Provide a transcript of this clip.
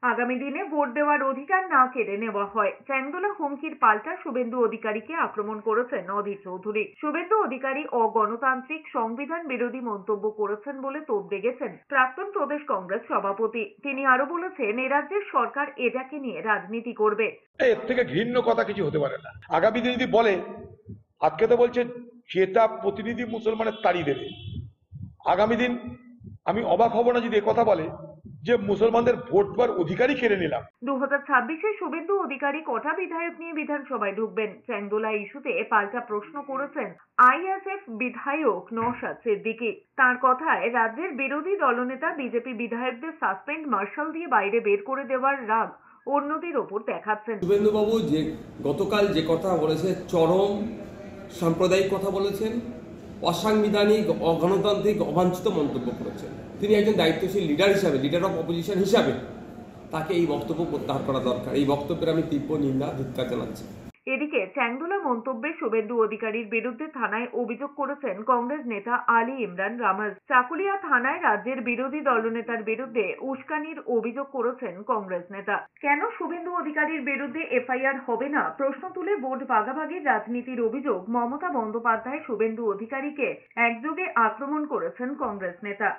আগামী দিনে ভোট দেওয়ার অধিকার না কেড়ে নেওয়া হয়। চ্যাংদোলা হুমকির পাল্টা শুভেন্দু অধিকারীকে আক্রমণ করেছেন অধীর চৌধুরী। শুভেন্দু অধিকারী অগণতান্ত্রিক সংবিধান বিরোধী মন্তব্য করেছেন বলে তোপ দেগেছেন প্রাক্তন প্রদেশ কংগ্রেস সভাপতি। তিনি আরো বলেছেন, এ রাজ্যের সরকার এটাকে নিয়ে রাজনীতি করবে। এর থেকে ঘৃণ্য কথা কিছু হতে পারে না। আগামী দিনে যদি বলে, আজকে তো বলছে জেতা প্রতিনিধি মুসলমানের তাড়ি দেবে, আগামী দিন আমি অবাক হব না যদি কথা বলে যে মুসলমানদের ভোট দেওয়ার অধিকারই কেড়ে নিলাম। 2026-এ শুভেন্দু অধিকারী কটা বিধায়ক নিয়ে বিধানসভায় ঢুকবেন? চ্যাংদোলা ইস্যুতে পাল্টা প্রশ্ন করেছেন আইএসএফ বিধায়ক নওশাদ সিদ্দিকী। তার কথায়, রাজ্যের বিরোধী দলনেতা বিজেপি বিধায়কদের সাসপেন্ড মার্শাল দিয়ে বাইরে বের করে দেওয়ার রাগ অন্যদের ওপর দেখাচ্ছেন। শুভেন্দু বাবু যে গতকাল যে কথা বলেছে, চরম সাম্প্রদায়িক কথা বলেছেন, অসাংবিধানিক, অগণতান্ত্রিক, অবাঞ্ছিত মন্তব্য করেছেন। তিনি একজন দায়িত্বশীল লিডার হিসাবে, লিডার অফ অপোজিশন হিসাবে তাকে এই বক্তব্য প্রত্যাহার করা দরকার। এই বক্তব্যের আমি তীব্র নিন্দা, ধিক্কার জানাচ্ছি। এদিকে চ্যাংদোলা মন্তব্যে শুভেন্দু অধিকারীর বিরুদ্ধে থানায় অভিযোগ করেছেন কংগ্রেস নেতা আলী ইমরান রামাজ। চাকুলিয়া থানায় রাজ্যের বিরোধী দলনেতার বিরুদ্ধে উস্কানির অভিযোগ করেছেন কংগ্রেস নেতা। কেন শুভেন্দু অধিকারীর বিরুদ্ধে এফআইআর হবে না প্রশ্ন তুলে ভোট ভাগাভাগির রাজনীতির অভিযোগ মমতা বন্দ্যোপাধ্যায় শুভেন্দু অধিকারীকে একযোগে আক্রমণ করেছেন কংগ্রেস নেতা।